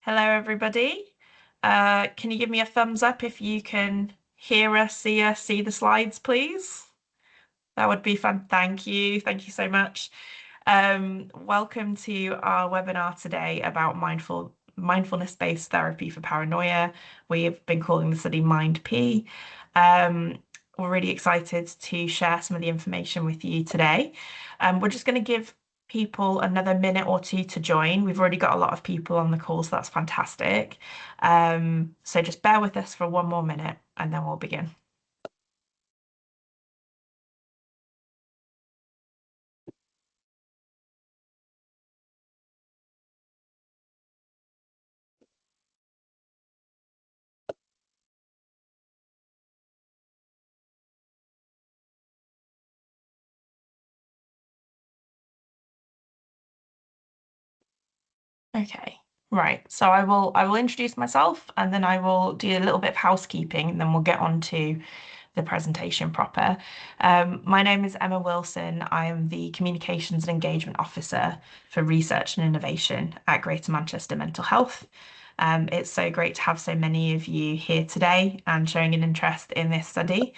Hello, everybody. Can you give me a thumbs up if you can hear us, see the slides, please? That would be fun. Thank you. Thank you so much. Welcome to our webinar today about mindfulness-based therapy for paranoia. We've been calling the study MindP. We're really excited to share some of the information with you today. We're just going to give people another minute or two to join. We've already got a lot of people on the call, so that's fantastic. So just bear with us for one more minute and then we'll begin. Okay, right. So I will introduce myself and then I will do a little bit of housekeeping and then we'll get on to the presentation proper. My name is Emma Wilson. I am the Communications and Engagement Officer for Research and Innovation at Greater Manchester Mental Health. It's so great to have so many of you here today and showing an interest in this study.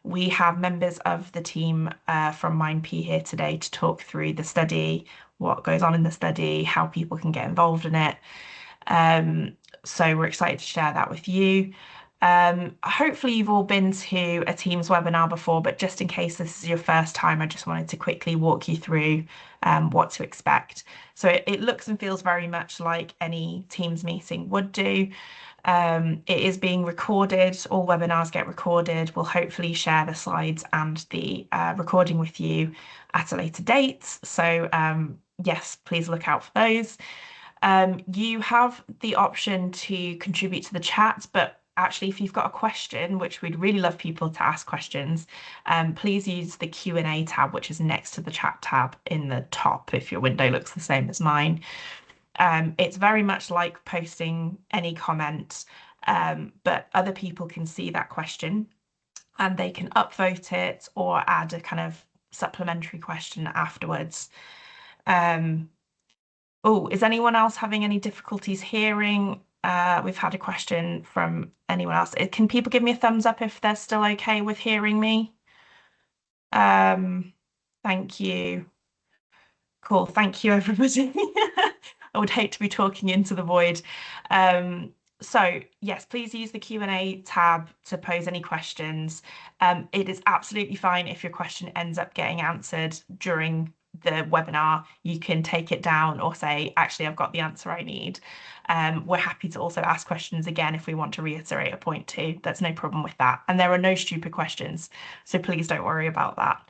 We have members of the team from MindP here today to talk through the study, what goes on in the study, how people can get involved in it. So we're excited to share that with you. Hopefully you've all been to a Teams webinar before, but just in case this is your first time, I just wanted to quickly walk you through what to expect. So it looks and feels very much like any Teams meeting would do. It is being recorded. All webinars get recorded. We'll hopefully share the slides and the recording with you at a later date. So yes, please look out for those. You have the option to contribute to the chat, but actually, if you've got a question, which we'd really love people to ask questions, please use the Q&A tab, which is next to the chat tab in the top, if your window looks the same as mine. It's very much like posting any comment, but other people can see that question and they can upvote it or add a kind of supplementary question afterwards. Oh, is anyone else having any difficulties hearing? We've had a question from anyone else. Can people give me a thumbs up if they're still okay with hearing me? Thank you. Cool. Thank you, everybody. I would hate to be talking into the void. So yes, please use the Q&A tab to pose any questions. It is absolutely fine if your question ends up getting answered during the webinar. You can take it down or say, actually, I've got the answer I need. We're happy to also ask questions again if we want to reiterate a point too. That's no problem with that. And there are no stupid questions, so please don't worry about that.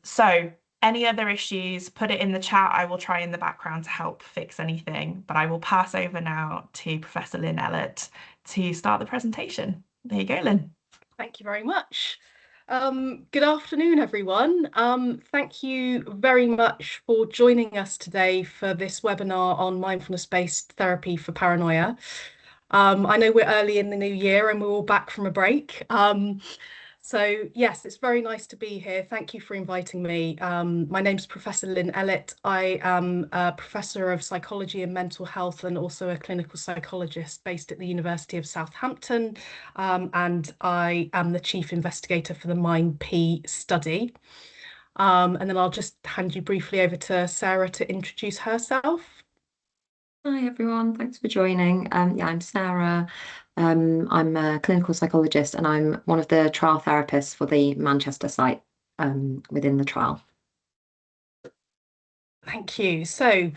So any other issues, put it in the chat. I will try in the background to help fix anything, but I will pass over now to Professor Lynn Ellett to start the presentation. There you go, Lynn. Thank you very much. Good afternoon, everyone. Thank you very much for joining us today for this webinar on mindfulness-based therapy for paranoia. I know we're early in the new year and we're all back from a break. So yes, it's very nice to be here. Thank you for inviting me. My name's Professor Lynn Ellett. I am a Professor of Psychology and Mental Health and also a clinical psychologist based at the University of Southampton. And I am the Chief Investigator for the MindP study. And then I'll just hand you briefly over to Sarah to introduce herself. Hi everyone, thanks for joining. Yeah, I'm Sarah. I'm a clinical psychologist and I'm one of the trial therapists for the Manchester site within the trial. Thank you. So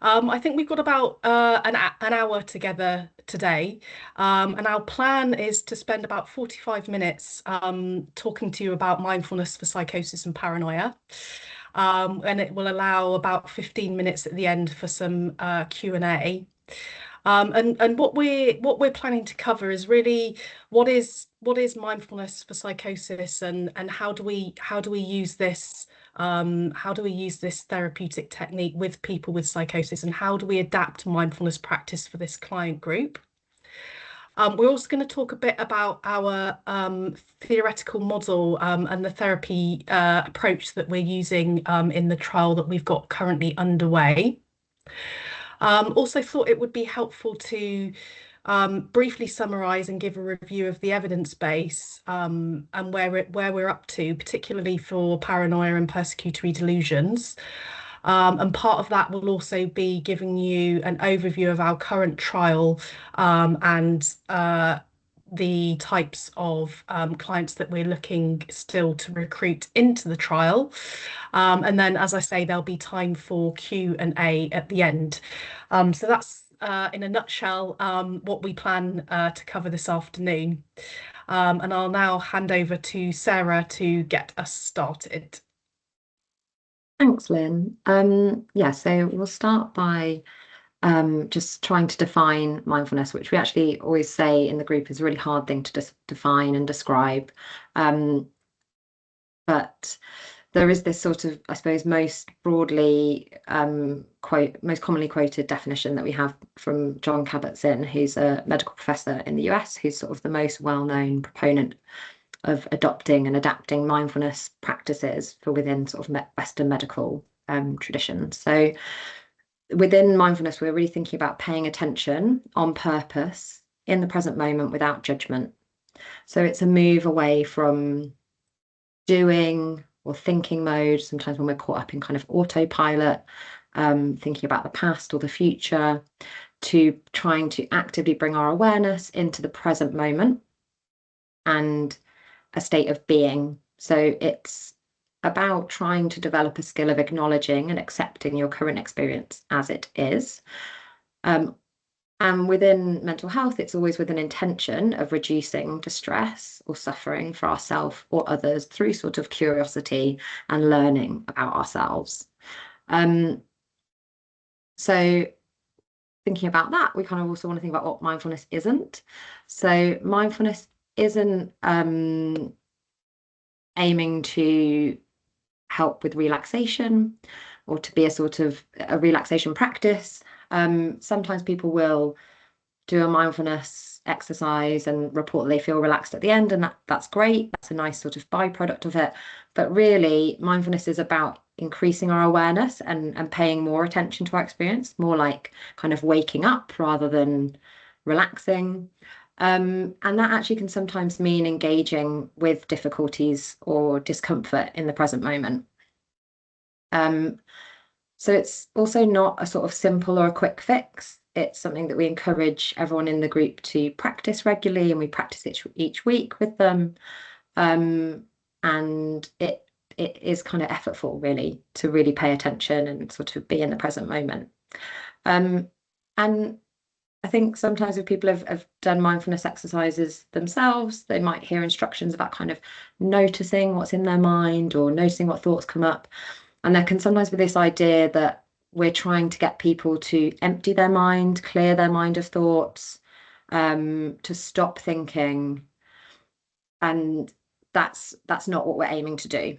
I think we've got about an hour together today, and our plan is to spend about 45 minutes talking to you about mindfulness for psychosis and paranoia. And it will allow about 15 minutes at the end for some Q&A. And what we're planning to cover is really what is mindfulness for psychosis and how do we use this therapeutic technique with people with psychosis, and how do we adapt mindfulness practice for this client group. We're also going to talk a bit about our theoretical model and the therapy approach that we're using in the trial that we've got currently underway. Also thought it would be helpful to briefly summarise and give a review of the evidence base and where we're up to, particularly for paranoia and persecutory delusions. And part of that will also be giving you an overview of our current trial and the types of clients that we're looking still to recruit into the trial. And then, as I say, there'll be time for Q&A at the end. So that's in a nutshell what we plan to cover this afternoon. And I'll now hand over to Sarah to get us started. Thanks, Lynn. Yeah, so we'll start by just trying to define mindfulness, which we actually always say in the group is a really hard thing to define and describe. But there is this sort of, I suppose, most broadly most commonly quoted definition that we have from John Kabat-Zinn, who's a medical professor in the US, who's sort of the most well-known proponent of adopting and adapting mindfulness practices for within sort of Western medical traditions. So within mindfulness, we're really thinking about paying attention on purpose in the present moment without judgment. So it's a move away from doing or thinking mode, sometimes when we're caught up in kind of autopilot, thinking about the past or the future, to trying to actively bring our awareness into the present moment and a state of being. So it's about trying to develop a skill of acknowledging and accepting your current experience as it is. And within mental health, it's always with an intention of reducing distress or suffering for ourselves or others through sort of curiosity and learning about ourselves. So thinking about that, we kind of also want to think about what mindfulness isn't. So mindfulness isn't aiming to help with relaxation or to be a sort of a relaxation practice. Sometimes people will do a mindfulness exercise and report that they feel relaxed at the end, and that's great. That's a nice sort of byproduct of it. But really, mindfulness is about increasing our awareness and paying more attention to our experience, more like kind of waking up rather than relaxing. And that actually can sometimes mean engaging with difficulties or discomfort in the present moment. So it's also not a sort of simple or a quick fix. It's something that we encourage everyone in the group to practice regularly, and we practice it each week with them. And it is kind of effortful, really, to really pay attention and sort of be in the present moment. And I think sometimes if people have done mindfulness exercises themselves, they might hear instructions about kind of noticing what's in their mind or noticing what thoughts come up. And there can sometimes be this idea that we're trying to get people to empty their mind, clear their mind of thoughts, to stop thinking. And that's not what we're aiming to do.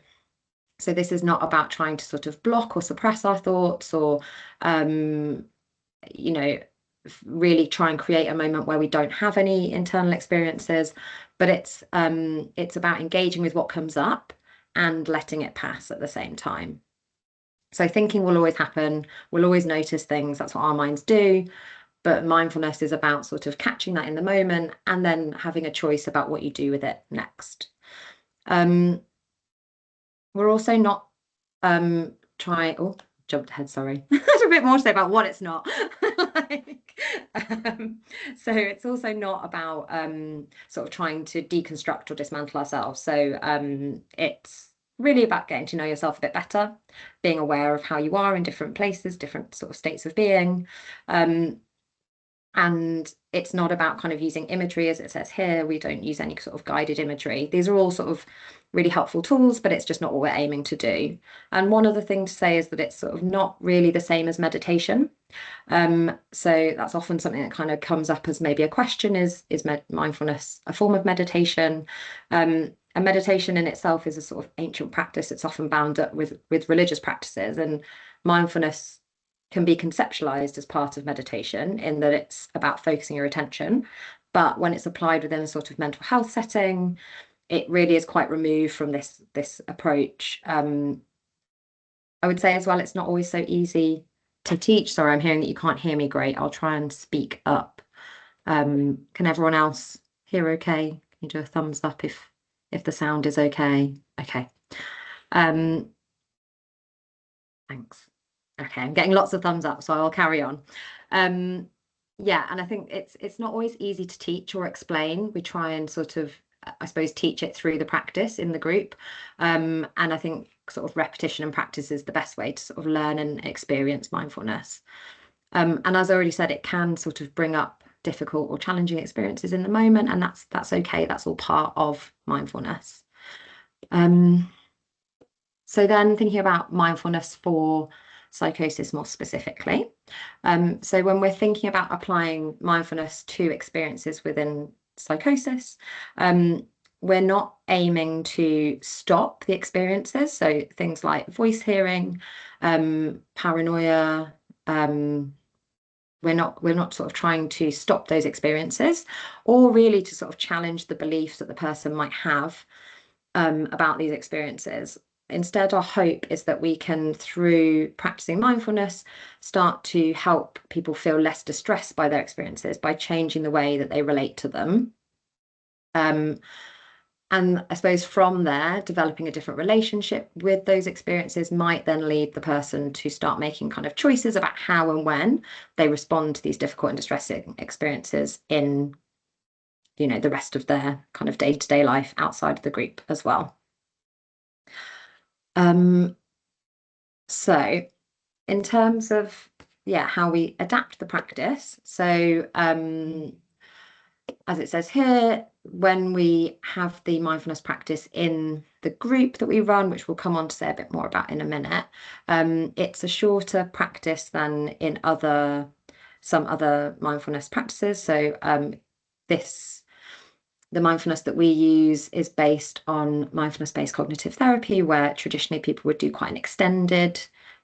So this is not about trying to sort of block or suppress our thoughts or, really try and create a moment where we don't have any internal experiences, but it's about engaging with what comes up and letting it pass at the same time. So thinking will always happen. We'll always notice things. That's what our minds do. But mindfulness is about sort of catching that in the moment and then having a choice about what you do with it next. We're also not jumped ahead, sorry. There's a bit more to say about what it's not. So it's also not about sort of trying to deconstruct or dismantle ourselves. So it's really about getting to know yourself a bit better, being aware of how you are in different places, different sort of states of being. And it's not about kind of using imagery, as it says here. We don't use any sort of guided imagery. These are all sort of really helpful tools, but it's just not what we're aiming to do. And one other thing to say is that it's sort of not really the same as meditation. So that's often something that kind of comes up as maybe a question: is mindfulness a form of meditation? And meditation in itself is a sort of ancient practice. It's often bound up with religious practices, and mindfulness can be conceptualized as part of meditation in that it's about focusing your attention. But when it's applied within a sort of mental health setting, it really is quite removed from this approach. I would say as well, it's not always so easy to teach. Sorry, I'm hearing that you can't hear me great. I'll try and speak up. Can everyone else hear okay? Can you do a thumbs up if the sound is okay? Okay. Thanks. Okay, I'm getting lots of thumbs up, so I'll carry on. Yeah, and I think it's not always easy to teach or explain. We try and sort of, I suppose, teach it through the practice in the group. And I think sort of repetition and practice is the best way to sort of learn and experience mindfulness. And as I already said, it can sort of bring up difficult or challenging experiences in the moment, and that's okay. That's all part of mindfulness. So then thinking about mindfulness for psychosis more specifically. So when we're thinking about applying mindfulness to experiences within psychosis, we're not aiming to stop the experiences. So things like voice hearing, paranoia, we're not sort of trying to stop those experiences, or really to sort of challenge the beliefs that the person might have about these experiences. Instead, our hope is that we can, through practicing mindfulness, start to help people feel less distressed by their experiences by changing the way that they relate to them. And I suppose from there, developing a different relationship with those experiences might then lead the person to start making kind of choices about how and when they respond to these difficult and distressing experiences in, you know, the rest of their kind of day-to-day life outside of the group as well. So in terms of, how we adapt the practice. So as it says here, when we have the mindfulness practice in the group that we run, which we'll come on to say a bit more about in a minute, it's a shorter practice than in some other mindfulness practices. So the mindfulness that we use is based on mindfulness-based cognitive therapy, where traditionally people would do quite an extended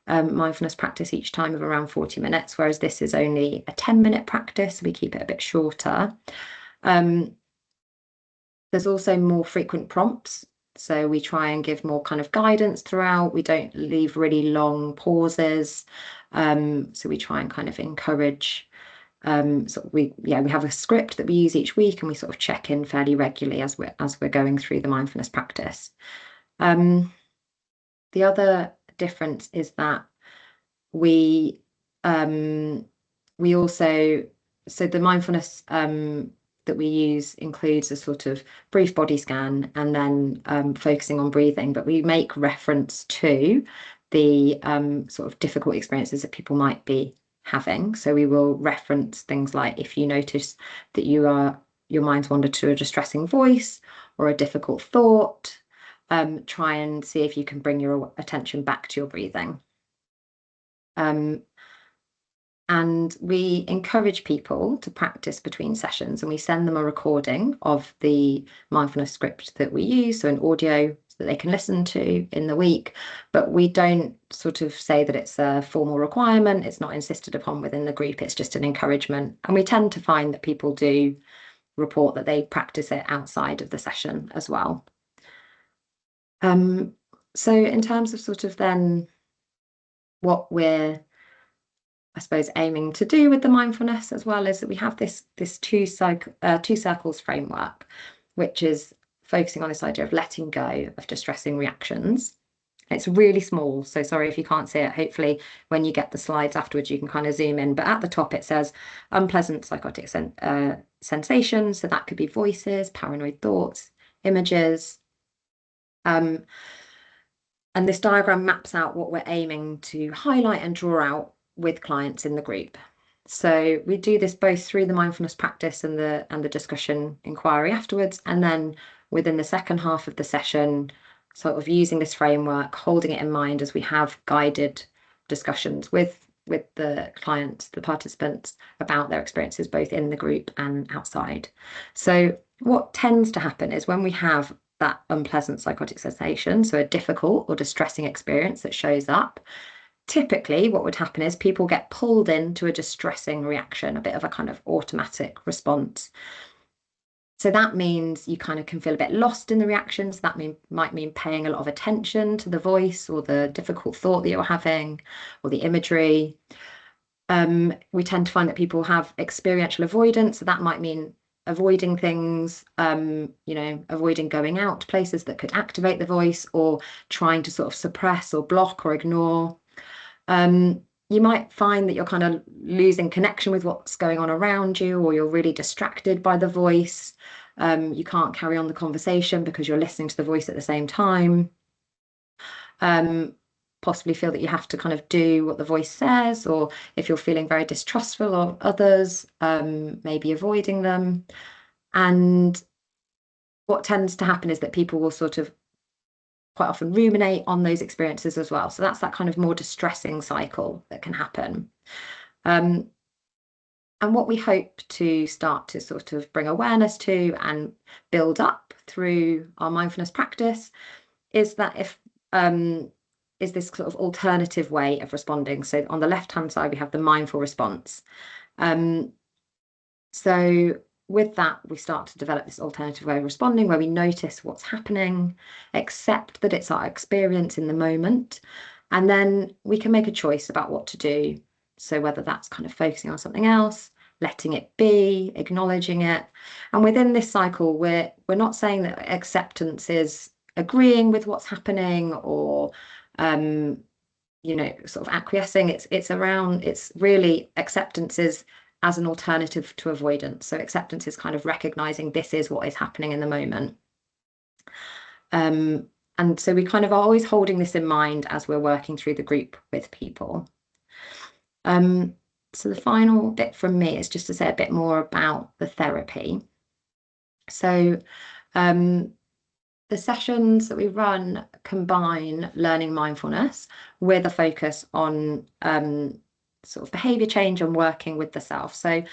mindfulness practice each time of around 40 minutes, whereas this is only a 10-minute practice. So we keep it a bit shorter. There's also more frequent prompts. So we try and give more kind of guidance throughout. We don't leave really long pauses. So we try and kind of encourage. So we have a script that we use each week, and we sort of check in fairly regularly as we're going through the mindfulness practice. The other difference is that we also, so the mindfulness that we use includes a sort of brief body scan and then focusing on breathing, but we make reference to the sort of difficult experiences that people might be having. So we will reference things like, if you notice that your mind's wandered to a distressing voice or a difficult thought, try and see if you can bring your attention back to your breathing. And we encourage people to practice between sessions, and we send them a recording of the mindfulness script that we use, so an audio that they can listen to in the week, but we don't sort of say that it's a formal requirement. It's not insisted upon within the group. It's just an encouragement. And we tend to find that people do report that they practice it outside of the session as well. So in terms of sort of then what we're, I suppose, aiming to do with the mindfulness as well, is that we have this two circles framework, which is focusing on this idea of letting go of distressing reactions. It's really small, so sorry if you can't see it. Hopefully when you get the slides afterwards you can kind of zoom in, but at the top it says unpleasant psychotic sensations. So that could be voices, paranoid thoughts, images, and this diagram maps out what we're aiming to highlight and draw out with clients in the group. So we do this both through the mindfulness practice and the discussion inquiry afterwards, and then within the second half of the session, sort of using this framework, holding it in mind as we have guided discussions with the clients, the participants, about their experiences both in the group and outside. So what tends to happen is when we have that unpleasant psychotic sensation, so a difficult or distressing experience that shows up, typically what would happen is people get pulled into a distressing reaction, a bit of a kind of automatic response. So that means you kind of can feel a bit lost in the reactions. That might mean paying a lot of attention to the voice or the difficult thought that you're having or the imagery. We tend to find that people have experiential avoidance. So that might mean avoiding things, avoiding going out to places that could activate the voice, or trying to sort of suppress or block or ignore. You might find that you're kind of losing connection with what's going on around you, or you're really distracted by the voice. You can't carry on the conversation because you're listening to the voice at the same time. Possibly feel that you have to kind of do what the voice says, or if you're feeling very distrustful of others, maybe avoiding them. And what tends to happen is that people will sort of quite often ruminate on those experiences as well. So that's that kind of more distressing cycle that can happen. And what we hope to start to sort of bring awareness to and build up through our mindfulness practice is that is this sort of alternative way of responding. So on the left-hand side, we have the mindful response. So with that, we start to develop this alternative way of responding where we notice what's happening, accept that it's our experience in the moment, and then we can make a choice about what to do. So whether that's kind of focusing on something else, letting it be, acknowledging it. And within this cycle, we're not saying that acceptance is agreeing with what's happening or sort of acquiescing. It's really acceptance is as an alternative to avoidance. So acceptance is kind of recognizing this is what is happening in the moment. And so we kind of are always holding this in mind as we're working through the group with people. So the final bit from me is just to say a bit more about the therapy. So the sessions that we run combine learning mindfulness with a focus on sort of behavior change and working with the self. So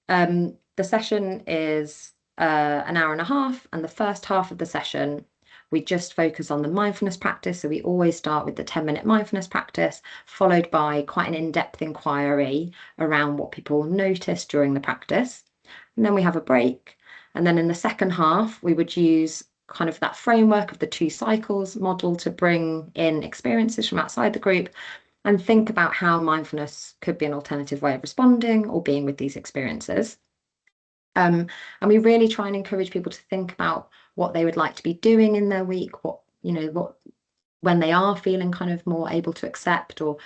the session is an hour and a half, and the first half of the session we just focus on the mindfulness practice. So we always start with the 10-minute mindfulness practice, followed by quite an in-depth inquiry around what people notice during the practice. And then we have a break. And then in the second half, we would use kind of that framework of the 2 cycles model to bring in experiences from outside the group and think about how mindfulness could be an alternative way of responding or being with these experiences. And we really try and encourage people to think about what they would like to be doing in their week, when they are feeling kind of more able to accept or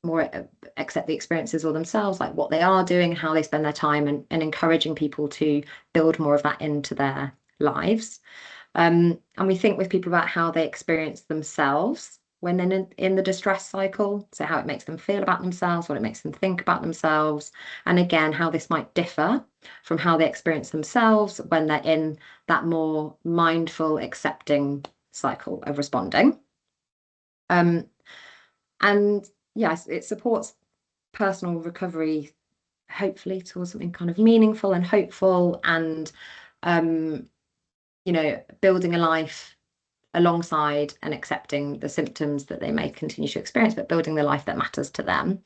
more accept the experiences or themselves, like what they are doing, how they spend their time, and encouraging people to build more of that into their lives. And we think with people about how they experience themselves when they're in the distress cycle, so how it makes them feel about themselves, what it makes them think about themselves, and again, how this might differ from how they experience themselves when they're in that more mindful, accepting cycle of responding. And yes, it supports personal recovery, hopefully towards something kind of meaningful and hopeful, and building a life alongside and accepting the symptoms that they may continue to experience, but building the life that matters to them.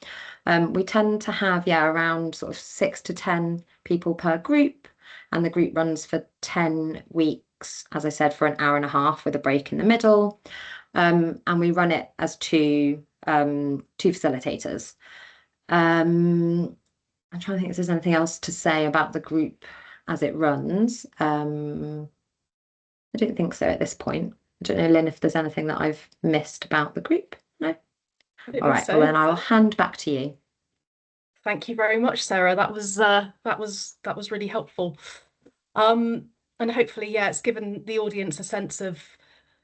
We tend to have, around sort of 6 to 10 people per group, and the group runs for 10 weeks, as I said, for an hour and a half with a break in the middle. And we run it as two facilitators. I'm trying to think if there's anything else to say about the group as it runs. I don't think so at this point. I don't know, Lynn, if there's anything that I've missed about the group. No? All right, well then I'll hand back to you. Thank you very much, Sarah. That was really helpful. And hopefully, it's given the audience a sense of,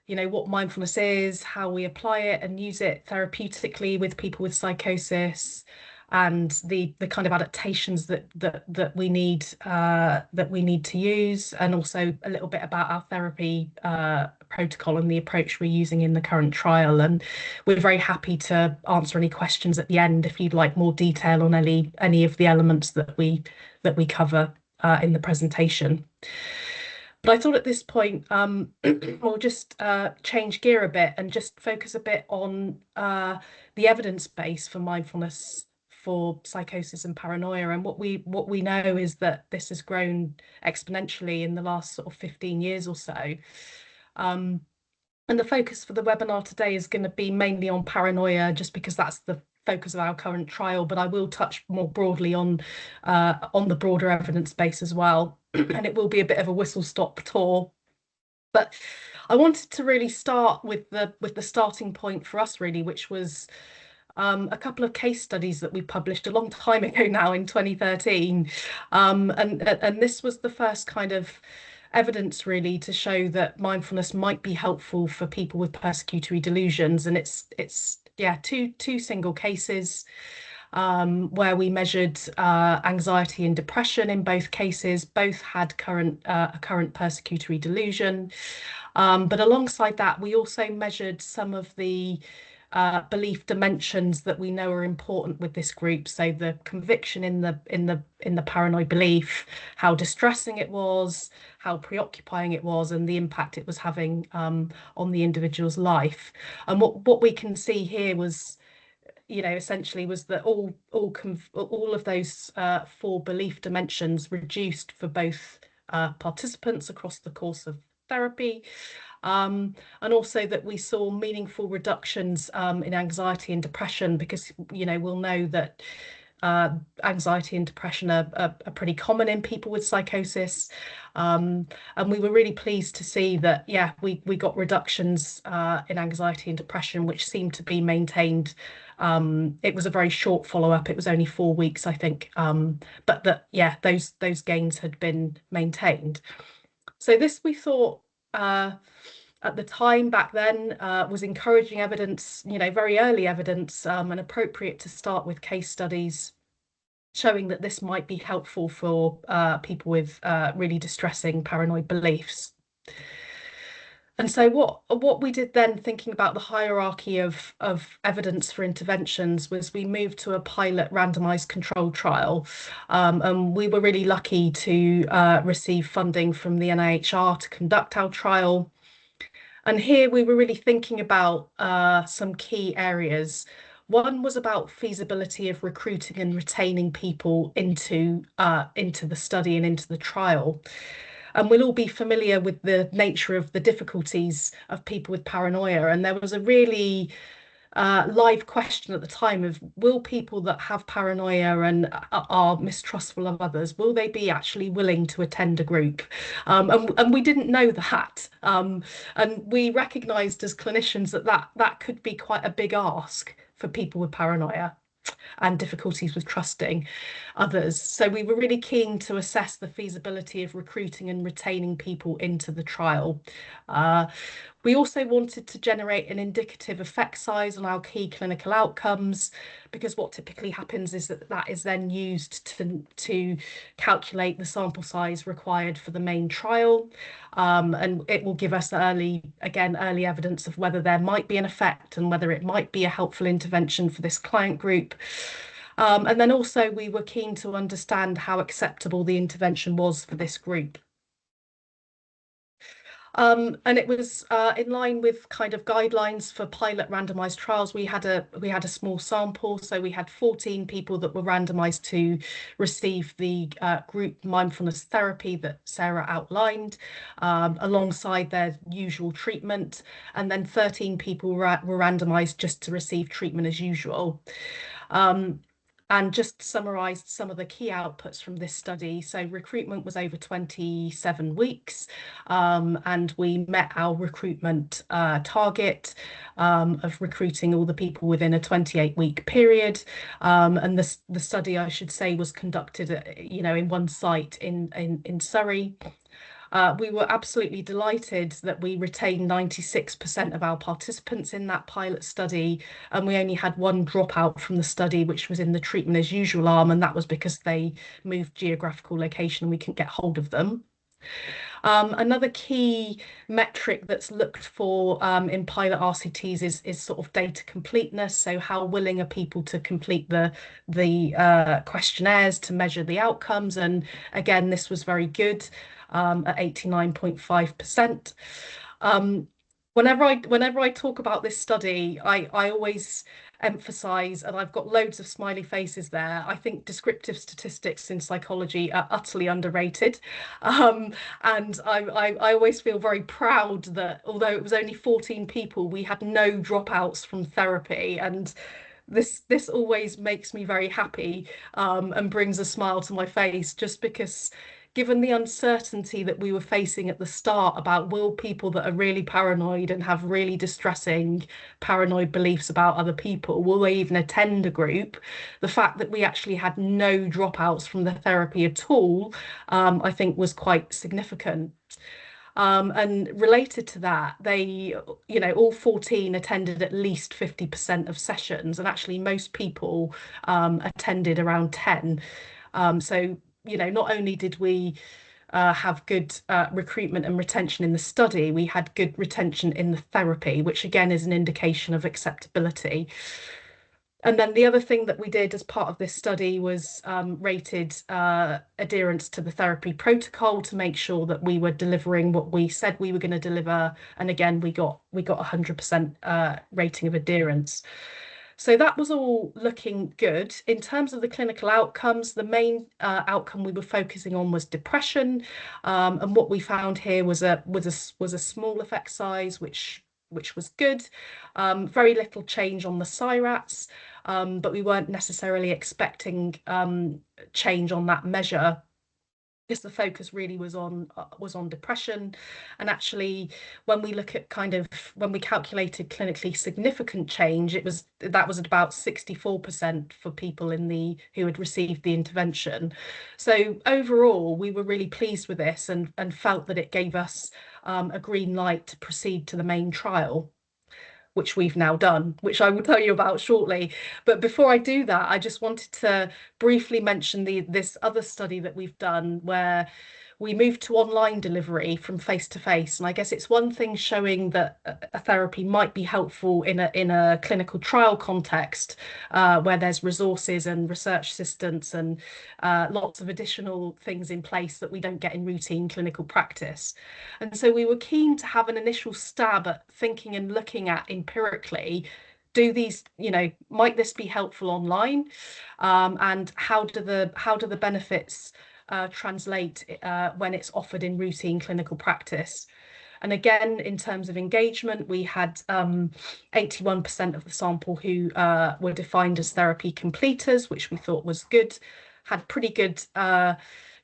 what mindfulness is, how we apply it and use it therapeutically with people with psychosis, and the kind of adaptations that we need to use, and also a little bit about our therapy protocol and the approach we're using in the current trial. And we're very happy to answer any questions at the end if you'd like more detail on any of the elements that we cover in the presentation. But I thought at this point we'll just change gear a bit and just focus a bit on the evidence base for mindfulness for psychosis and paranoia. And what we know is that this has grown exponentially in the last sort of 15 years or so. And the focus for the webinar today is going to be mainly on paranoia, just because that's the focus of our current trial, but I will touch more broadly on the broader evidence base as well. And it will be a bit of a whistle-stop tour. But I wanted to really start with the starting point for us, really, which was a couple of case studies that we published a long time ago now in 2013. And this was the first kind of evidence really to show that mindfulness might be helpful for people with persecutory delusions. And it's two single cases where we measured anxiety and depression in both cases. Both had a current persecutory delusion. But alongside that, we also measured some of the belief dimensions that we know are important with this group. So the conviction in the paranoid belief, how distressing it was, how preoccupying it was, and the impact it was having on the individual's life. And what we can see here was, essentially was that all of those 4 belief dimensions reduced for both participants across the course of therapy. And also that we saw meaningful reductions in anxiety and depression, because we'll know that anxiety and depression are pretty common in people with psychosis, and we were really pleased to see that we got reductions in anxiety and depression, which seemed to be maintained. It was a very short follow-up, it was only 4 weeks, I think, but that those gains had been maintained. So this, we thought, at the time back then, was encouraging evidence, very early evidence, and appropriate to start with case studies showing that this might be helpful for people with really distressing paranoid beliefs. And so what we did then, thinking about the hierarchy of evidence for interventions, was we moved to a pilot randomized controlled trial. And we were really lucky to receive funding from the NIHR to conduct our trial. And here we were really thinking about some key areas. One was about feasibility of recruiting and retaining people into the study and into the trial. And we'll all be familiar with the nature of the difficulties of people with paranoia. And there was a really live question at the time of, will people that have paranoia and are mistrustful of others, will they be actually willing to attend a group? And we didn't know that. And we recognised as clinicians that could be quite a big ask for people with paranoia and difficulties with trusting others. So we were really keen to assess the feasibility of recruiting and retaining people into the trial. We also wanted to generate an indicative effect size on our key clinical outcomes, because what typically happens is that is then used to calculate the sample size required for the main trial. And it will give us early evidence of whether there might be an effect and whether it might be a helpful intervention for this client group. And then also we were keen to understand how acceptable the intervention was for this group. And it was in line with kind of guidelines for pilot randomized trials. We had a small sample, so we had 14 people that were randomized to receive the group mindfulness therapy that Sarah outlined, alongside their usual treatment, and then 13 people were randomized just to receive treatment as usual. And just summarised some of the key outputs from this study. So recruitment was over 27 weeks, and we met our recruitment target of recruiting all the people within a 28-week period. And the study, I should say, was conducted, in one site in Surrey. We were absolutely delighted that we retained 96% of our participants in that pilot study, and we only had one dropout from the study, which was in the treatment as usual arm, and that was because they moved geographical location and we couldn't get hold of them. Another key metric that's looked for in pilot RCTs is sort of data completeness. So how willing are people to complete the questionnaires to measure the outcomes? And again, this was very good at 89.5%. whenever I talk about this study, I always emphasize, and I've got loads of smiley faces there. I think descriptive statistics in psychology are utterly underrated. And I always feel very proud that although it was only 14 people, we had no dropouts from therapy. And this always makes me very happy, and brings a smile to my face, just because given the uncertainty that we were facing at the start about will people that are really paranoid and have really distressing paranoid beliefs about other people, will they even attend a group? The fact that we actually had no dropouts from the therapy at all, I think was quite significant. And related to that, all 14 attended at least 50% of sessions, and actually most people attended around 10. So, not only did we have good recruitment and retention in the study, we had good retention in the therapy, which again is an indication of acceptability. And then the other thing that we did as part of this study was rated adherence to the therapy protocol to make sure that we were delivering what we said we were going to deliver. And again, we got 100% rating of adherence. So that was all looking good. In terms of the clinical outcomes, the main outcome we were focusing on was depression. And what we found here was a small effect size, which was good. Very little change on the CIRATs, but we weren't necessarily expecting change on that measure, because the focus really was on depression. And actually, when we look at when we calculated clinically significant change, that was at about 64% for people who had received the intervention. So overall, we were really pleased with this, and felt that it gave us a green light to proceed to the main trial, which we've now done, which I will tell you about shortly. But before I do that, I just wanted to briefly mention this other study that we've done, where we moved to online delivery from face to face. And I guess it's one thing showing that a therapy might be helpful in a clinical trial context, where there's resources and research assistance and lots of additional things in place that we don't get in routine clinical practice. And so we were keen to have an initial stab at thinking and looking at empirically, might this be helpful online? And how do the benefits translate when it's offered in routine clinical practice? And again, in terms of engagement, we had 81% of the sample who were defined as therapy completers, which we thought was good, had pretty good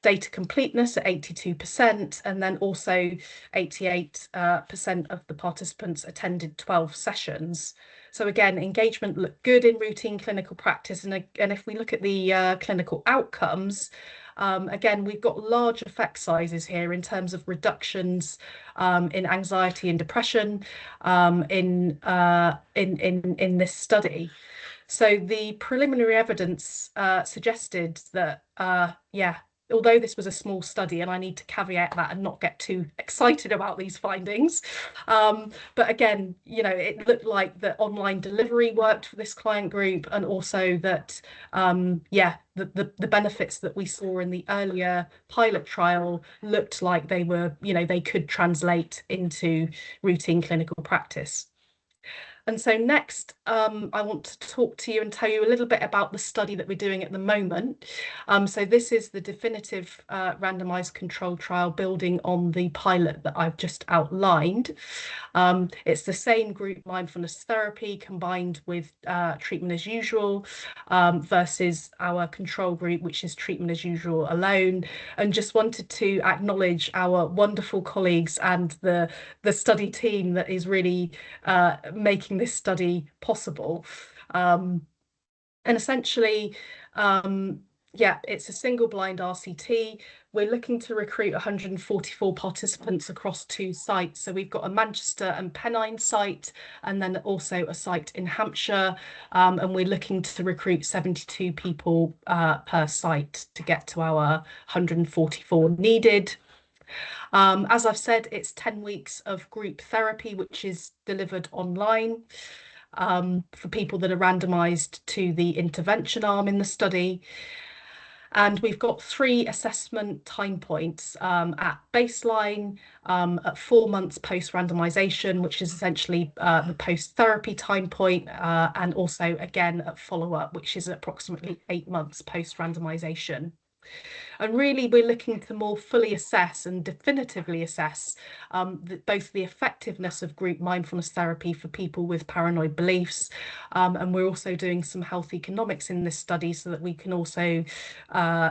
data completeness at 82%, and then also 88% of the participants attended 12 sessions. So again, engagement looked good in routine clinical practice. And if we look at the clinical outcomes, again, we've got large effect sizes here in terms of reductions in anxiety and depression in this study. So the preliminary evidence suggested that, although this was a small study, and I need to caveat that and not get too excited about these findings, but again, it looked like the online delivery worked for this client group, and also that, the benefits that we saw in the earlier pilot trial looked like they could translate into routine clinical practice. And so next, I want to talk to you and tell you a little bit about the study that we're doing at the moment. So this is the definitive randomized controlled trial building on the pilot that I've just outlined. It's the same group mindfulness therapy combined with treatment as usual, versus our control group, which is treatment as usual alone. And just wanted to acknowledge our wonderful colleagues and the study team that is really making this study possible. And essentially, it's a single blind RCT. We're looking to recruit 144 participants across 2 sites. So we've got a Manchester and Pennine site, and then also a site in Hampshire. And we're looking to recruit 72 people per site to get to our 144 needed. As I've said, it's 10 weeks of group therapy, which is delivered online for people that are randomized to the intervention arm in the study. And we've got 3 assessment time points at baseline, at 4 months post-randomization, which is essentially the post-therapy time point, and also again at follow-up, which is approximately 8 months post-randomization. And really, we're looking to more fully assess and definitively assess both the effectiveness of group mindfulness therapy for people with paranoid beliefs. And we're also doing some health economics in this study so that we can also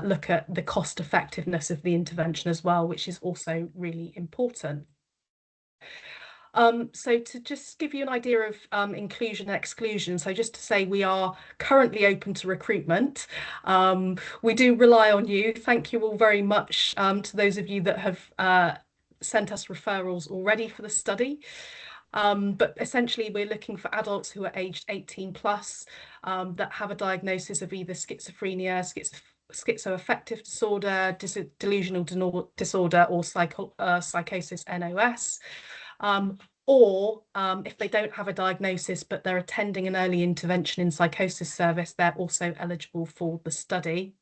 look at the cost effectiveness of the intervention as well, which is also really important. So to just give you an idea of inclusion and exclusion, so just to say we are currently open to recruitment. We do rely on you. Thank you all very much to those of you that have sent us referrals already for the study. But essentially, we're looking for adults who are aged 18 plus that have a diagnosis of either schizophrenia, schizoaffective disorder, delusional disorder, or psychosis NOS. Or if they don't have a diagnosis, but they're attending an early intervention in psychosis service, they're also eligible for the study.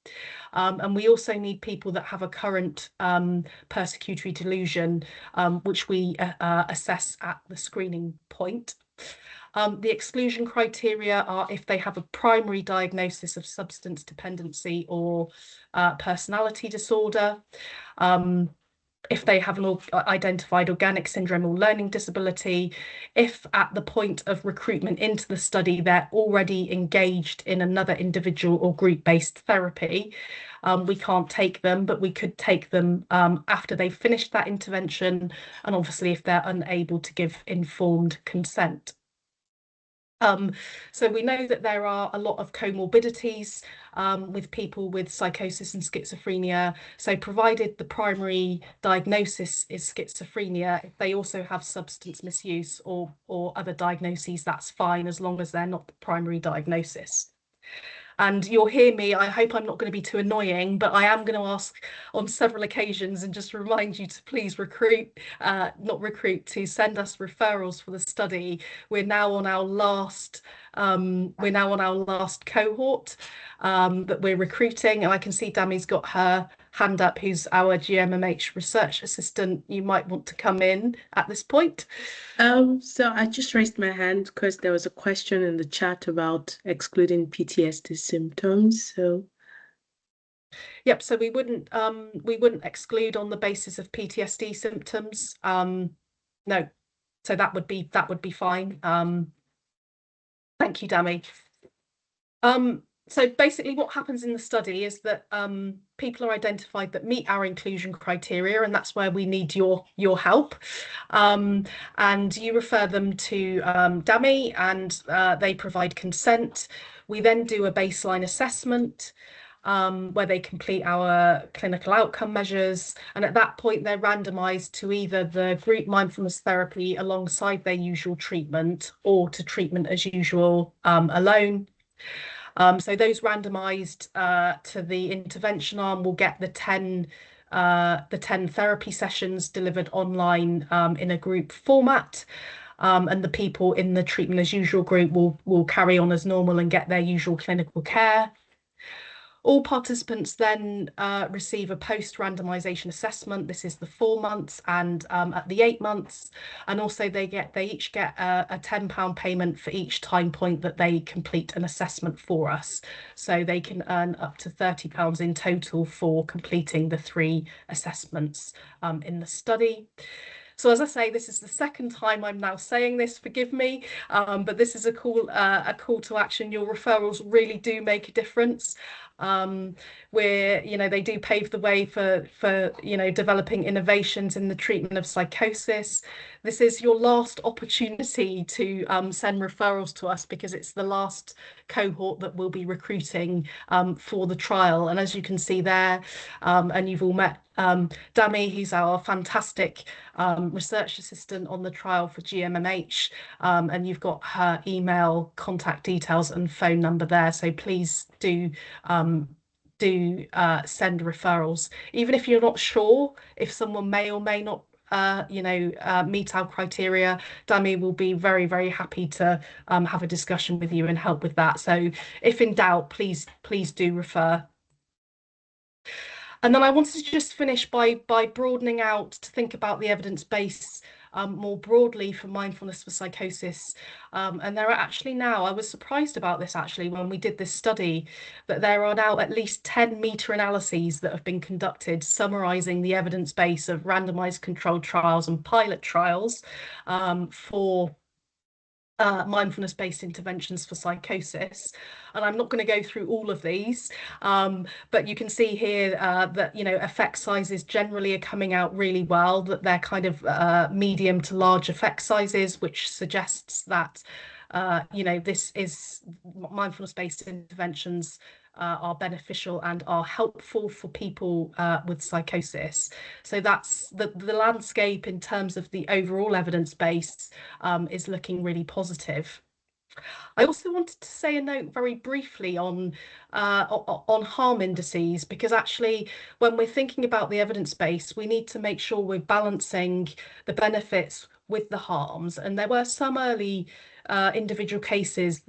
And we also need people that have a current persecutory delusion, which we assess at the screening point. The exclusion criteria are if they have a primary diagnosis of substance dependency or personality disorder. If they have an identified organic syndrome or learning disability, if at the point of recruitment into the study they're already engaged in another individual or group-based therapy, we can't take them, but we could take them after they've finished that intervention, and obviously if they're unable to give informed consent. So we know that there are a lot of comorbidities with people with psychosis and schizophrenia. So provided the primary diagnosis is schizophrenia, if they also have substance misuse or other diagnoses, that's fine, as long as they're not the primary diagnosis. And you'll hear me, I hope I'm not going to be too annoying, but I am going to ask on several occasions and just remind you to please to send us referrals for the study. We're now on our last cohort that we're recruiting, and I can see Dami's got her hand up, who's our GMMH research assistant. You might want to come in at this point. So I just raised my hand because there was a question in the chat about excluding PTSD symptoms. So yep, so we wouldn't exclude on the basis of PTSD symptoms. No, so that would be fine. Thank you, Dami. So basically what happens in the study is that people are identified that meet our inclusion criteria, and that's where we need your help. And you refer them to Dami, and they provide consent. We then do a baseline assessment where they complete our clinical outcome measures. And at that point, they're randomized to either the group mindfulness therapy alongside their usual treatment, or to treatment as usual alone. So those randomized to the intervention arm will get the 10 therapy sessions delivered online in a group format. And the people in the treatment as usual group will carry on as normal and get their usual clinical care. All participants then receive a post-randomization assessment. This is the 4 months and at the 8 months. And also they each get a £10 payment for each time point that they complete an assessment for us. So they can earn up to £30 in total for completing the 3 assessments in the study. So as I say, this is the second time I'm now saying this, forgive me, but this is a call to action. Your referrals really do make a difference. Where they do pave the way for developing innovations in the treatment of psychosis. This is your last opportunity to send referrals to us, because it's the last cohort that we'll be recruiting for the trial. And as you can see there, and you've all met Dami, who's our fantastic research assistant on the trial for GMMH, and you've got her email, contact details and phone number there. So please do send referrals, even if you're not sure if someone may or may not meet our criteria. Dami will be very, very happy to have a discussion with you and help with that. So if in doubt, please do refer. And then I wanted to just finish by broadening out to think about the evidence base more broadly for mindfulness for psychosis. And there are actually now, I was surprised about this actually when we did this study, that there are now at least 10 meta-analyses that have been conducted summarising the evidence base of randomised controlled trials and pilot trials for mindfulness-based interventions for psychosis. And I'm not going to go through all of these, but you can see here that, you know, effect sizes generally are coming out really well, that they're kind of medium to large effect sizes, which suggests that, you know, this is mindfulness-based interventions are beneficial and are helpful for people with psychosis. So that's the landscape in terms of the overall evidence base is looking really positive. I also wanted to say a note very briefly on harm indices, because actually when we're thinking about the evidence base, we need to make sure we're balancing the benefits with the harms. And there were some early individual cases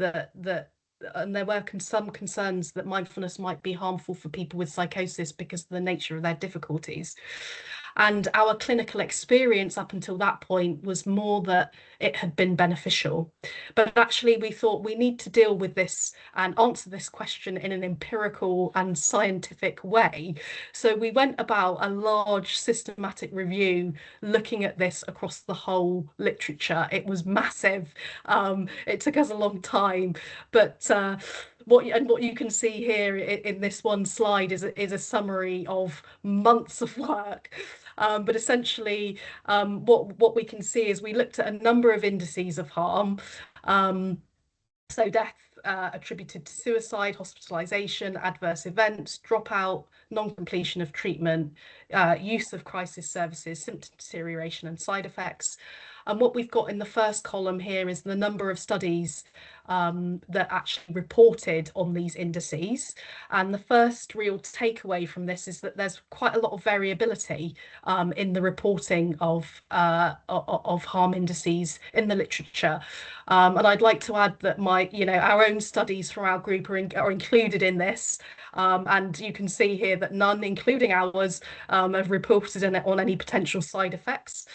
and there were some concerns that mindfulness might be harmful for people with psychosis because of the nature of their difficulties. And our clinical experience up until that point was more that it had been beneficial. But actually, we thought we need to deal with this and answer this question in an empirical and scientific way. So we went about a large systematic review looking at this across the whole literature. It was massive. It took us a long time, but what you can see here in this one slide is a summary of months of work. But essentially, what we can see is we looked at a number of indices of harm. So death attributed to suicide, hospitalization, adverse events, dropout, non-completion of treatment, use of crisis services, symptom deterioration and side effects. And what we've got in the first column here is the number of studies that actually reported on these indices. And the first real takeaway from this is that there's quite a lot of variability in the reporting of harm indices in the literature. And I'd like to add that our own studies from our group are included in this. And you can see here that none, including ours, have reported on any potential side effects.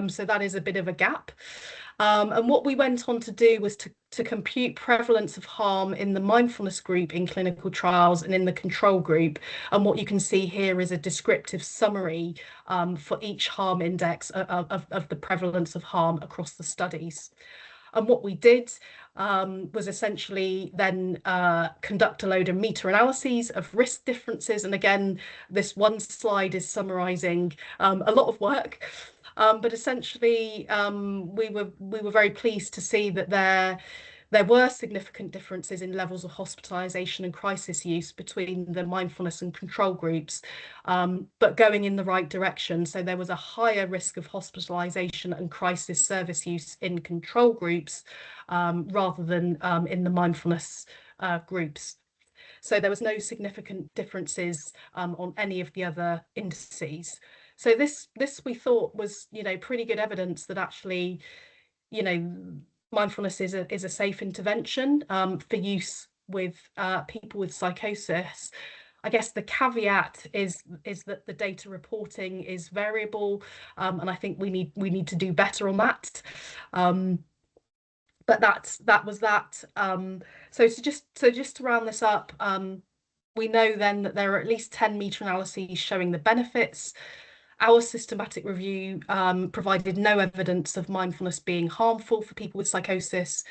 So that is a bit of a gap. And what we went on to do was to compute prevalence of harm in the mindfulness group in clinical trials and in the control group. And what you can see here is a descriptive summary for each harm index of the prevalence of harm across the studies. And what we did was essentially then conduct a load of meta-analyses of risk differences. And again, this one slide is summarising a lot of work. But essentially, we were very pleased to see that there were significant differences in levels of hospitalisation and crisis use between the mindfulness and control groups, but going in the right direction. So there was a higher risk of hospitalisation and crisis service use in control groups rather than in the mindfulness groups. So there was no significant differences on any of the other indices. So this we thought was, you know, pretty good evidence that actually, you know, mindfulness is a safe intervention for use with people with psychosis. I guess the caveat is that the data reporting is variable, and I think we need to do better on that. But that was that. So just to round this up, we know then that there are at least 10 meta-analyses showing the benefits. Our systematic review provided no evidence of mindfulness being harmful for people with psychosis.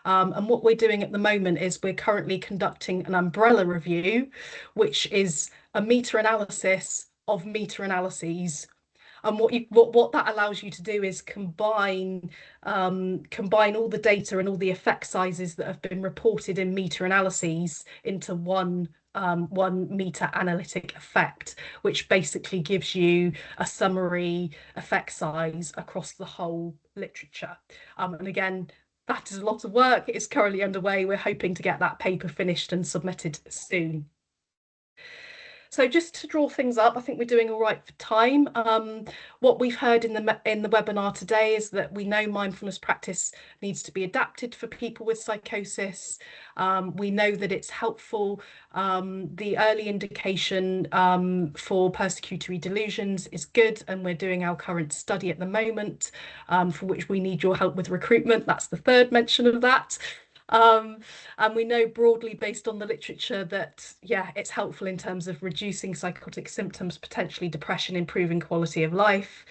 And what we're doing at the moment is we're currently conducting an umbrella review, which is a meta-analysis of meta-analyses. And what that allows you to do is combine all the data and all the effect sizes that have been reported in meta-analyses into one meta-analytic effect, which basically gives you a summary effect size across the whole literature. And again, that is a lot of work. It's currently underway. We're hoping to get that paper finished and submitted soon. So just to draw things up, I think we're doing all right for time. What we've heard in the webinar today is that we know mindfulness practice needs to be adapted for people with psychosis. We know that it's helpful. The early indication for persecutory delusions is good, and we're doing our current study at the moment, for which we need your help with recruitment. That's the third mention of that. And we know broadly based on the literature that, yeah, it's helpful in terms of reducing psychotic symptoms, potentially depression, improving quality of life.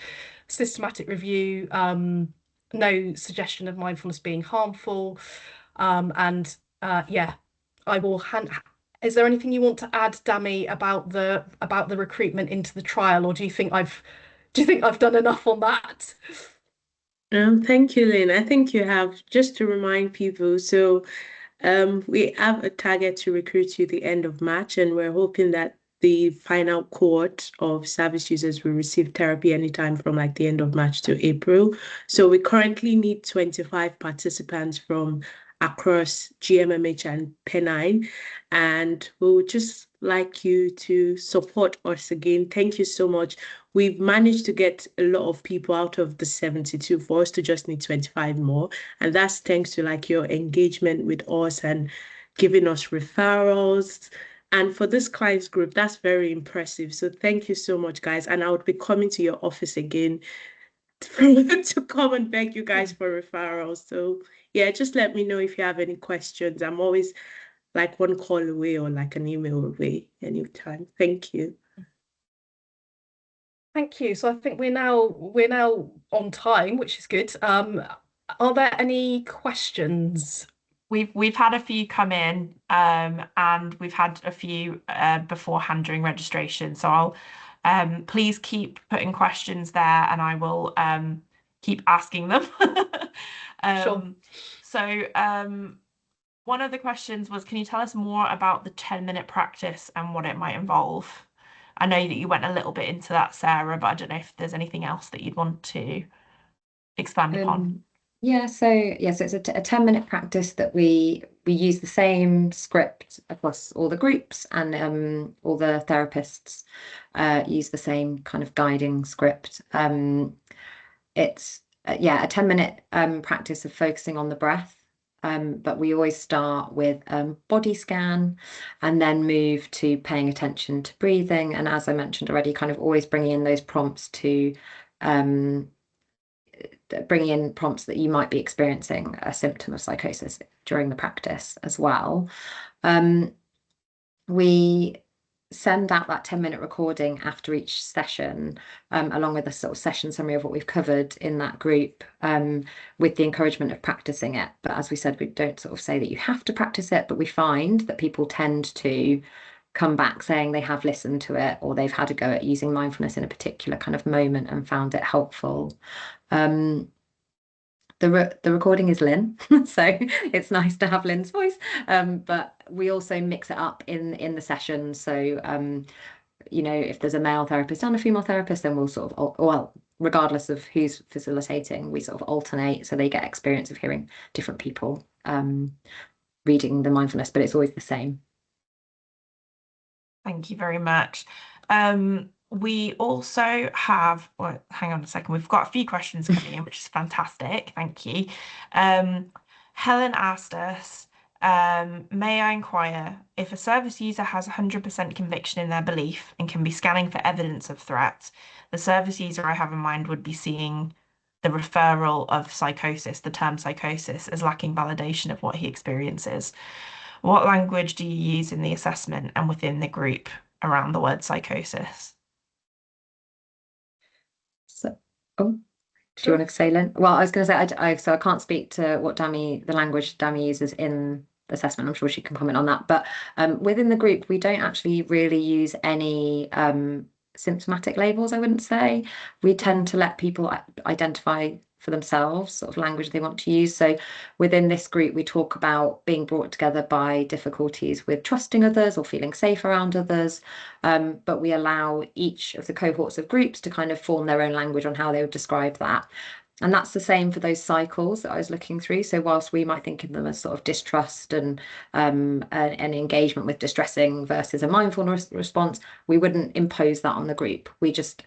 Systematic review, no suggestion of mindfulness being harmful. Yeah, I will hand. Is there anything you want to add, Dami, about the recruitment into the trial, or do you think I've done enough on that? Thank you, Lynn. I think you have. Just to remind people, so we have a target to recruit to the end of March, and we're hoping that the final cohort of service users will receive therapy anytime from like the end of March to April. So we currently need 25 participants from across GMMH and Pennine, and we would just like you to support us again. Thank you so much. We've managed to get a lot of people out of the 72 for us to just need 25 more. And that's thanks to like your engagement with us and giving us referrals. And for this clients group, that's very impressive. So thank you so much, guys. And I would be coming to your office again to come and beg you guys for referrals. So yeah, just let me know if you have any questions. I'm always like one call away or like an email away anytime. Thank you. Thank you. So I think we're now on time, which is good. Are there any questions? We've had a few come in, and we've had a few beforehand during registration. So I'll please keep putting questions there, and I will keep asking them. Sure. So one of the questions was, can you tell us more about the 10-minute practice and what it might involve? I know that you went a little bit into that, Sarah, but I don't know if there's anything else that you'd want to expand upon. So it's a 10-minute practice that we use the same script across all the groups, and all the therapists use the same kind of guiding script. It's a 10-minute practice of focusing on the breath. But we always start with body scan and then move to paying attention to breathing. And as I mentioned already, kind of always bringing in those prompts to bringing in prompts that you might be experiencing a symptom of psychosis during the practice as well. We send out that 10-minute recording after each session, along with a sort of session summary of what we've covered in that group, with the encouragement of practicing it. But as we said, we don't sort of say that you have to practice it, but we find that people tend to come back saying they have listened to it, or they've had a go at using mindfulness in a particular kind of moment and found it helpful. The recording is Lynn, so it's nice to have Lynn's voice, but we also mix it up in the session. So if there's a male therapist and a female therapist, then we'll sort of, regardless of who's facilitating, we sort of alternate, so they get experience of hearing different people reading the mindfulness, but it's always the same. Thank you very much. We also have, well, hang on a second, we've got a few questions coming in, which is fantastic. Thank you. Helen asked us, may I inquire if a service user has 100% conviction in their belief and can be scanning for evidence of threat, the service user I have in mind would be seeing the referral of psychosis, the term psychosis, as lacking validation of what he experiences. What language do you use in the assessment and within the group around the word psychosis? Do you want to say, Lynn? Well, I was going to say, I can't speak to what the language Dami uses in the assessment. I'm sure she can comment on that. But within the group, we don't actually really use any symptomatic labels, I wouldn't say. We tend to let people identify for themselves sort of language they want to use. So within this group, we talk about being brought together by difficulties with trusting others or feeling safe around others. But we allow each of the cohorts of groups to kind of form their own language on how they would describe that. And that's the same for those cycles that I was looking through. So whilst we might think of them as sort of distrust and engagement with distressing versus a mindfulness response, we wouldn't impose that on the group. We just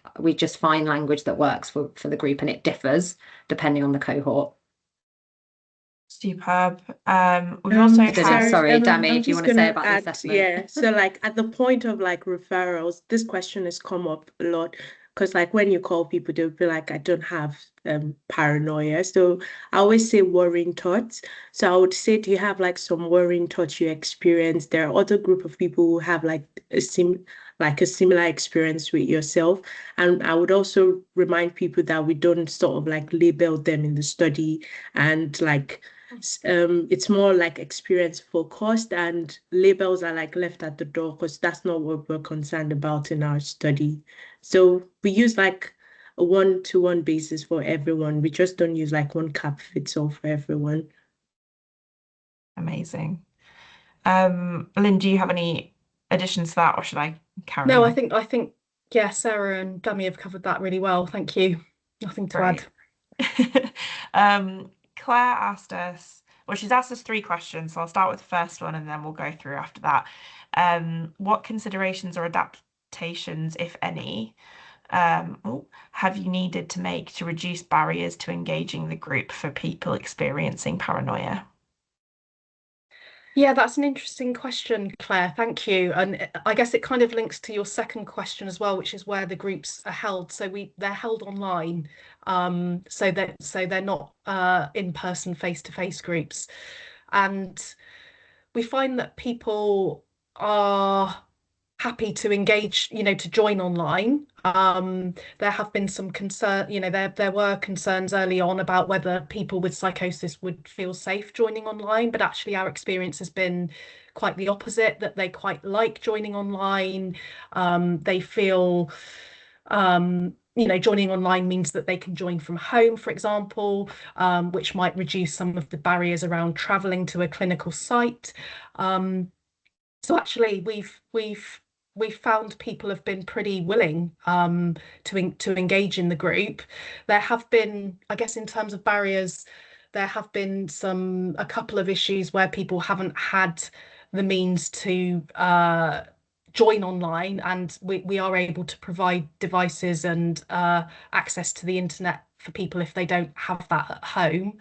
find language that works for the group, and it differs depending on the cohort. Superb. We've also had... Sorry, Dami, do you want to say about the assessment? Yeah, so like at the point of like referrals, this question has come up a lot, because like when you call people, they'll be like, I don't have paranoia. So I always say worrying thoughts. So I would say, do you have like some worrying thoughts you experience? There are other group of people who have like a similar experience with yourself. And I would also remind people that we don't sort of like label them in the study, and like it's more like experience focused, and labels are like left at the door, because that's not what we're concerned about in our study. So we use like a one-to-one basis for everyone. We just don't use like one cap fits all for everyone. Amazing. Lynn, do you have any additions to that, or should I carry No, on? I think yeah, Sarah and Dami have covered that really well. Thank you. Nothing to add. Claire asked us, well, she's asked us 3 questions, so I'll start with the first one and then we'll go through after that. What considerations or adaptations, if any, have you needed to make to reduce barriers to engaging the group for people experiencing paranoia? Yeah, that's an interesting question, Claire. Thank you. And I guess it kind of links to your second question as well, which is where the groups are held. So they're held online, so they're not in-person, face-to-face groups. And we find that people are happy to engage, to join online. There have been some concern, there were concerns early on about whether people with psychosis would feel safe joining online, but actually our experience has been quite the opposite, that they quite like joining online. They feel joining online means that they can join from home, for example, which might reduce some of the barriers around traveling to a clinical site. So actually we've found people have been pretty willing to engage in the group. There have been, I guess, in terms of barriers, there have been a couple of issues where people haven't had the means to join online, and we are able to provide devices and access to the internet for people if they don't have that at home.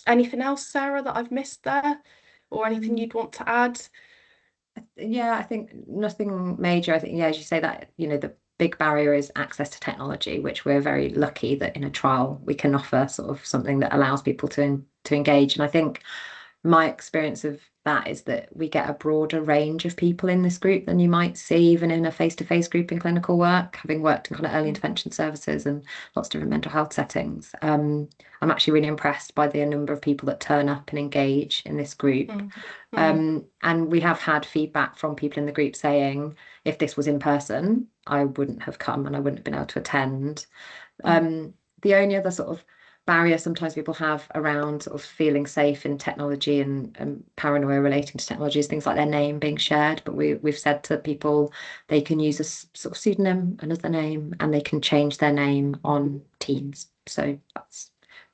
Anything else, Sarah, that I've missed there, or anything you'd want to add? Yeah, I think nothing major. I think, yeah, as you say, that the big barrier is access to technology, which we're very lucky that in a trial we can offer sort of something that allows people to engage. And I think my experience of that is that we get a broader range of people in this group than you might see even in a face-to-face group in clinical work, having worked in kind of early intervention services and lots of different mental health settings. I'm actually really impressed by the number of people that turn up and engage in this group. And we have had feedback from people in the group saying, if this was in person, I wouldn't have come and I wouldn't have been able to attend. The only other sort of barrier sometimes people have around sort of feeling safe in technology and paranoia relating to technology is things like their name being shared. But we've said to people they can use a sort of pseudonym, another name, and they can change their name on Teams. So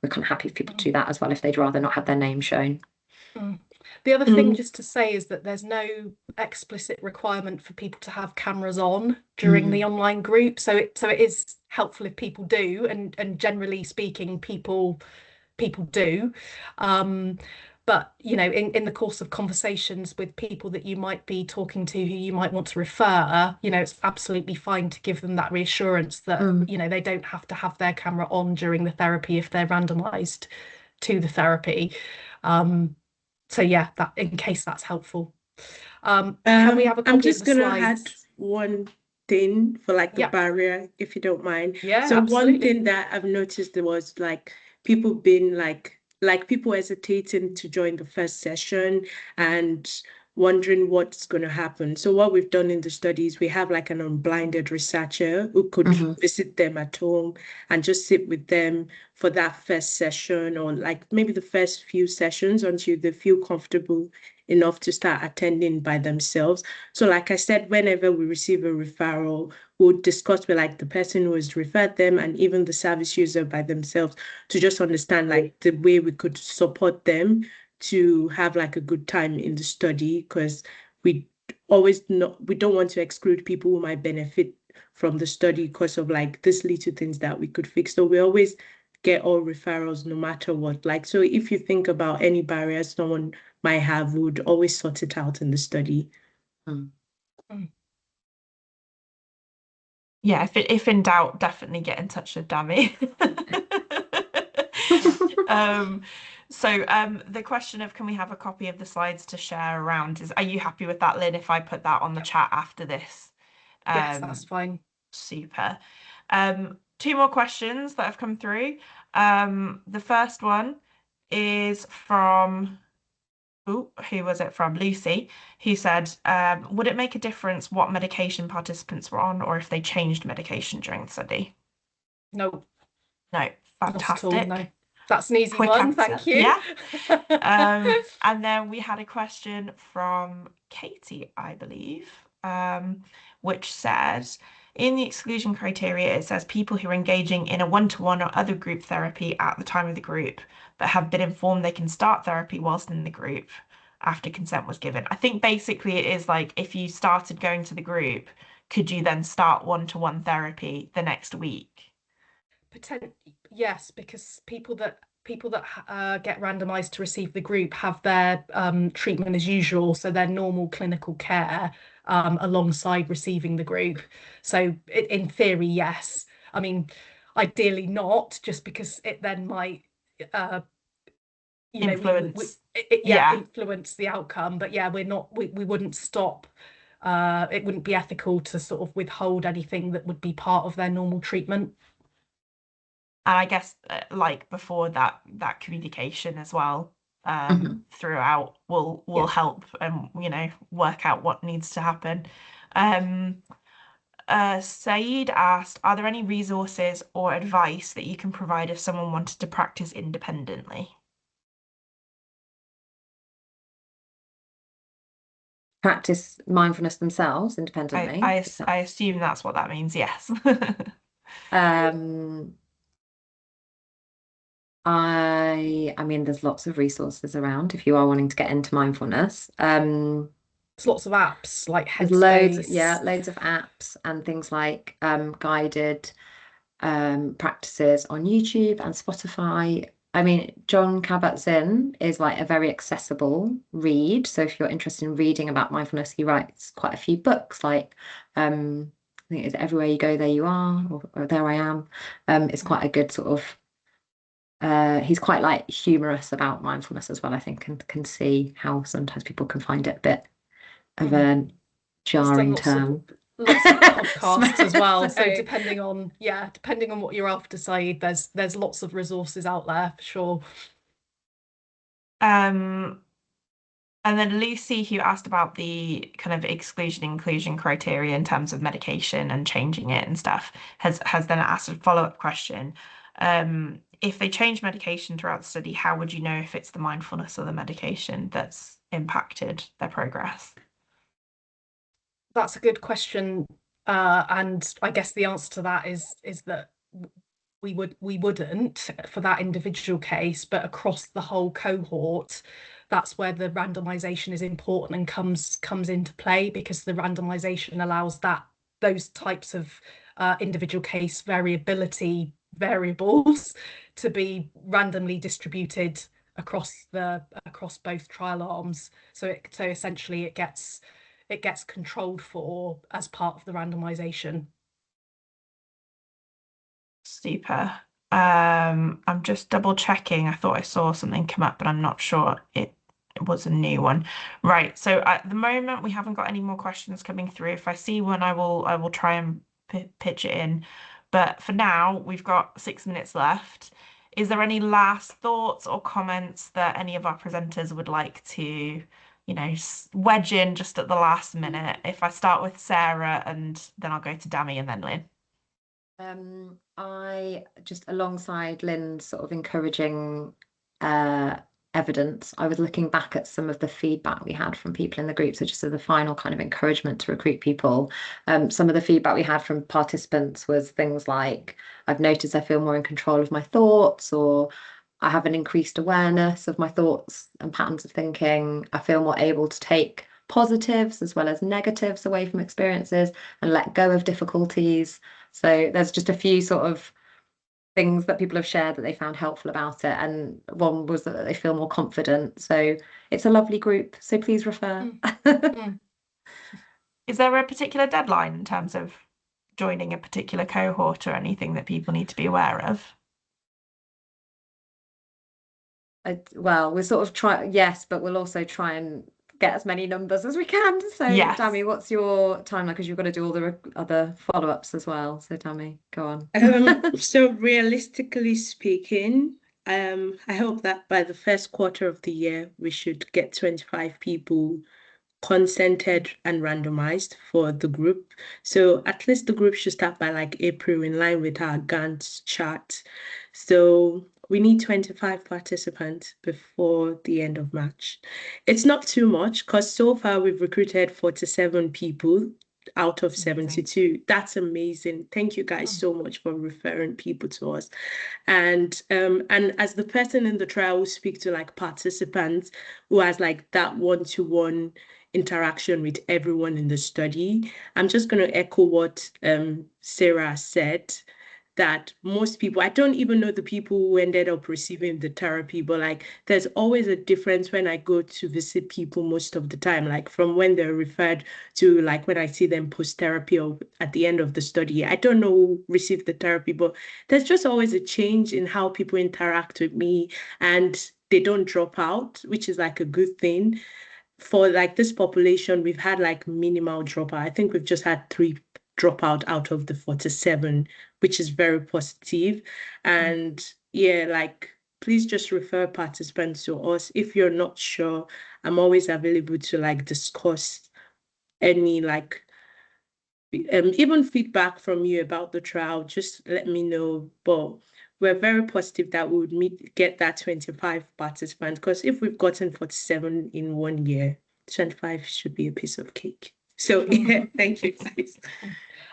we're kind of happy for people to do that as well if they'd rather not have their name shown. The other thing just to say is that there's no explicit requirement for people to have cameras on during the online group. So it is helpful if people do, and generally speaking, people do. But in the course of conversations with people that you might be talking to who you might want to refer, it's absolutely fine to give them that reassurance that they don't have to have their camera on during the therapy if they're randomized to the therapy. So yeah, that in case that's helpful. Can we have a copy I'm just of the gonna slides? add one thing for like the barrier, if you don't mind. Yeah, so absolutely. One thing that I've noticed was like people being like people hesitating to join the first session, and wondering what's going to happen. So what we've done in the studies, we have like an unblinded researcher who could visit them at home and just sit with them for that first session, or like maybe the first few sessions until they feel comfortable enough to start attending by themselves. So like I said, whenever we receive a referral, we'll discuss with like the person who has referred them and even the service user by themselves to just understand like the way we could support them to have like a good time in the study, because we don't want to exclude people who might benefit from the study because of like these little things that we could fix. So we always get all referrals no matter what. Like, so if you think about any barriers someone might have, we would always sort it out in the study. Yeah, if in doubt, definitely get in touch with Dami. The question of can we have a copy of the slides to share around is, are you happy with that, Lynn, if I put that on the chat after this? Yes, that's fine. Super. Two more questions that have come through. The first one is from, who was it from? Lucy, who said, would it make a difference what medication participants were on or if they changed medication during the study? No. No, fantastic. Not at all, no. That's an easy Quick one, answer. thank you. Yeah. And then we had a question from Katie, I believe, which says, in the exclusion criteria, it says people who are engaging in a one-to-one or other group therapy at the time of the group, but have been informed they can start therapy whilst in the group after consent was given. I think basically it is like, if you started going to the group, could you then start one-to-one therapy the next week? Yes, because people that get randomized to receive the group have their treatment as usual, so their normal clinical care alongside receiving the group. So in theory, yes. I mean, ideally not, just because it then might Influence. influence the outcome. But yeah, we wouldn't stop. It wouldn't be ethical to sort of withhold anything that would be part of their normal treatment. And I guess like before that communication as well throughout will help and work out what needs to happen. Saeed asked, are there any resources or advice that you can provide if someone wanted to practice independently? Practice mindfulness themselves independently. I assume that's what that means, yes. I mean, there's lots of resources around if you are wanting to get into mindfulness. There's lots of apps like Headspace. Loads of apps and things like guided practices on YouTube and Spotify. I mean, Jon Kabat-Zinn is like a very accessible read. So if you're interested in reading about mindfulness, he writes quite a few books like I think it's Everywhere You Go, There You Are, or There I Am. It's quite a good sort of he's quite like humorous about mindfulness as well, I think, and can see how sometimes people can find it a bit of a jarring term. Lots of podcasts as well. So depending on what you're after, Saeed, there's lots of resources out there for sure. And then Lucy, who asked about the kind of exclusion-inclusion criteria in terms of medication and changing it and stuff, has then asked a follow-up question. If they change medication throughout the study, how would you know if it's the mindfulness or the medication that's impacted their progress? That's a good question. And I guess the answer to that is that we wouldn't for that individual case, but across the whole cohort, that's where the randomization is important and comes into play, because the randomization allows those types of individual case variability variables to be randomly distributed across both trial arms. So essentially it gets controlled for as part of the randomization. Super. I'm just double checking. I thought I saw something come up, but I'm not sure it was a new one. Right. So at the moment we haven't got any more questions coming through. If I see one, I will try and pitch it in. But for now, we've got 6 minutes left. Is there any last thoughts or comments that any of our presenters would like to wedge in just at the last minute. If I start with Sarah and then I'll go to Dami and then Lynn. I just, alongside Lynn's sort of encouraging evidence, I was looking back at some of the feedback we had from people in the group. So just as a final kind of encouragement to recruit people, some of the feedback we had from participants was things like, I've noticed I feel more in control of my thoughts, or I have an increased awareness of my thoughts and patterns of thinking. I feel more able to take positives as well as negatives away from experiences and let go of difficulties. So there's just a few sort of things that people have shared that they found helpful about it. And one was that they feel more confident. So it's a lovely group. So please refer. Is there a particular deadline in terms of joining a particular cohort or anything that people need to be aware of? Well, we'll sort of try, yes, but we'll also try and get as many numbers as we can. So, yes. Dami, what's your timeline? Because you've got to do all the other follow-ups as well. So, Dami, go on. So, realistically speaking, I hope that by the first quarter of the year, we should get 25 people consented and randomized for the group. So at least the group should start by like April, in line with our Gantt chart. So we need 25 participants before the end of March. It's not too much because so far we've recruited 47 people out of 72. That's amazing. Thank you guys so much for referring people to us. And as the person in the trial who speak to like participants who has like that one-to-one interaction with everyone in the study, I'm just going to echo what Sarah said, that most people, I don't even know the people who ended up receiving the therapy, but like there's always a difference when I go to visit people most of the time, like from when they're referred to like when I see them post therapy or at the end of the study. I don't know who received the therapy, but there's just always a change in how people interact with me, and they don't drop out, which is like a good thing. For like this population, we've had like minimal dropout. I think we've just had 3 dropout out of the 47, which is very positive. And yeah, like please just refer participants to us. If you're not sure, I'm always available to like discuss any like even feedback from you about the trial. Just let me know. But we're very positive that we would get that 25 participants, because if we've gotten 47 in 1 year, 25 should be a piece of cake. So yeah, thank you guys.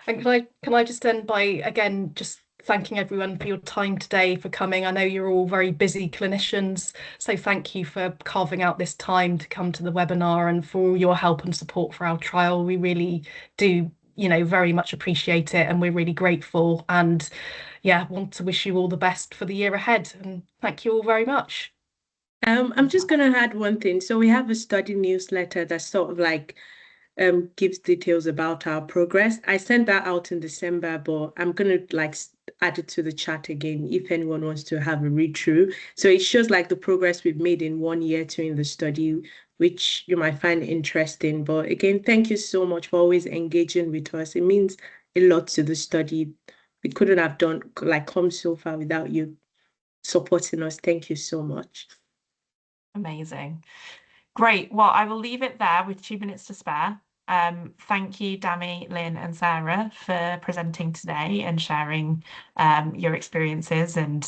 And can I just end by again just thanking everyone for your time today, for coming. I know you're all very busy clinicians, so thank you for carving out this time to come to the webinar and for all your help and support for our trial. We really do, very much appreciate it, and we're really grateful, and yeah, want to wish you all the best for the year ahead, and thank you all very much. I'm just going to add one thing. So we have a study newsletter that sort of like gives details about our progress. I sent that out in December, but I'm going to like add it to the chat again if anyone wants to have a read through. So it shows like the progress we've made in 1 year during the study, which you might find interesting. But again, thank you so much for always engaging with us. It means a lot to the study. We couldn't have come so far without you supporting us. Thank you so much. Amazing. Great. Well, I will leave it there with 2 minutes to spare. Thank you, Dami, Lynn, and Sarah for presenting today and sharing your experiences and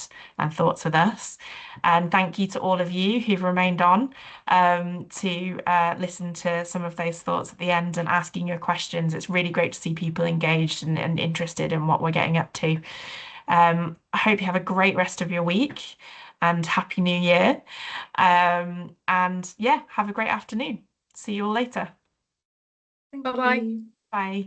thoughts with us. And thank you to all of you who've remained on to listen to some of those thoughts at the end and asking your questions. It's really great to see people engaged and interested in what we're getting up to. I hope you have a great rest of your week and Happy New Year. And yeah, have a great afternoon. See you all later. Thank Bye-bye. you. Bye.